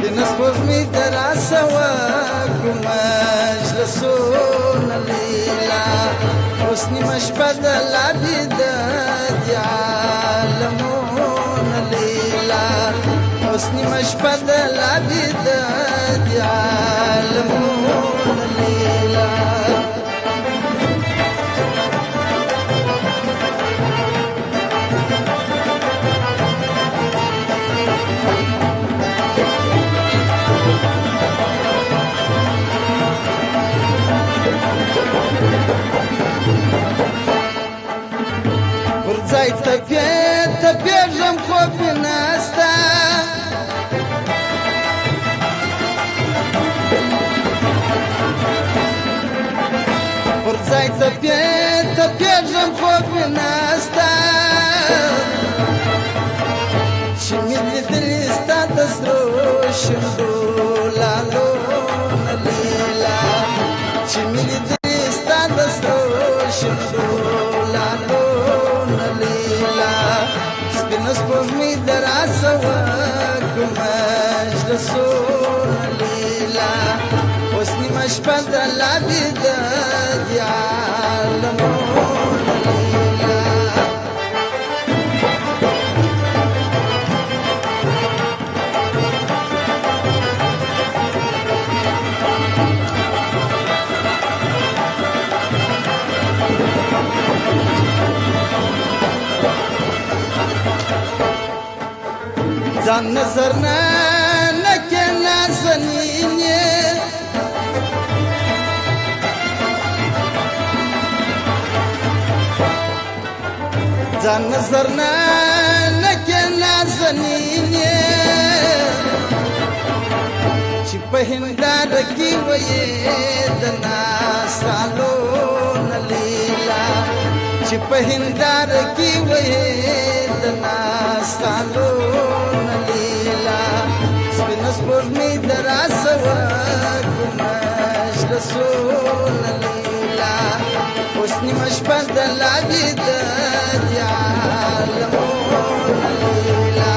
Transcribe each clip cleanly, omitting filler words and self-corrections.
بنسبوږمۍ د راسوه کوم مجلسونه لیلا اوس نیمه شپه د لا بیده دي عالمونه لیلا اوس نیمه شپه د لا بیده دي عالمونه لیلا ځای تپېږم خوب مې نسته پر ځای تپېږم خوب مې نسته چې مې لیدلي ستا د سرو شونډو لالونه لیلا چې مې لیدلي ستا د سرو شونډو لالونه لیلا سپینه سپوږمۍ د راسوه کوم مجلسونه لیلا اوس نیمه شپه د لا بیده دي عالمونه لیلا ځان نظر نه کې نازنین یې ځان نظر نه کې نازنین یې چې په هنداره کې وې د ناسالونه لیلا چې په هنداره کې وې د ناسالونه لیلا سپینه سپوږمۍ د راسوه کوم مجلسونه لیلا اوس نیمه شپه د لا بیده دي عالمونه لیلا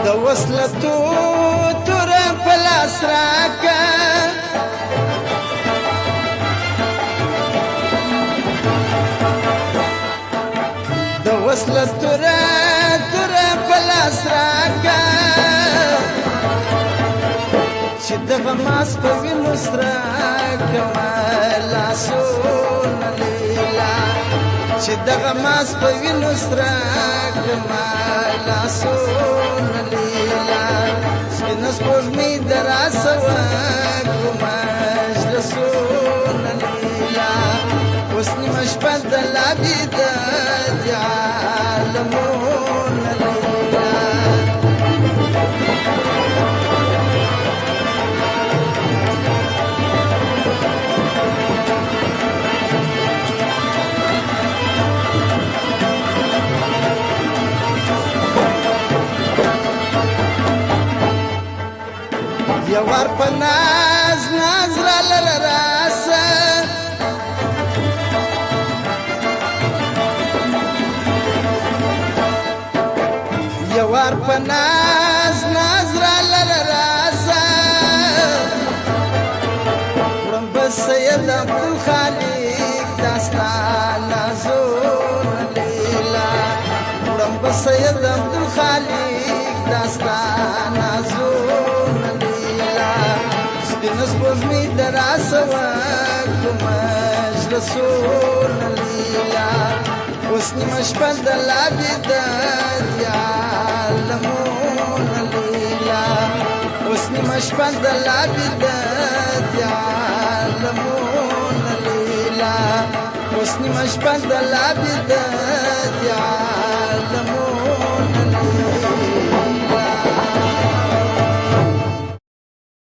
د وصلتو توره په لاس راکه د وصلتو توره په لاس راکه چې دغه ماس په وینو سره کړمه لاسونه لیلا چې دغه ماس په وینو سره کړمه لاسونه لیلا سپینه سپوږمۍ د راسوه کوم مجلسونه لیلا اوس نیمه شپه د لا بیده دي عالمونه لیلا یو وار په ناز راله راسه یو وار په ناز راله راسه وړم به سید عبدالخالق دا ستا نازونه لیلا وړم به سید عبدالخالق دا ستا نازونه سپینه سپوږمۍ د راسوه کوم مجلسونه لیلا اوس نیمه شپه د لا بیده دي عالمونه لیلا اوس نیمه شپه د لا بیده دي عالمونه لیلا اوس نیمه شپه د لا بیده دي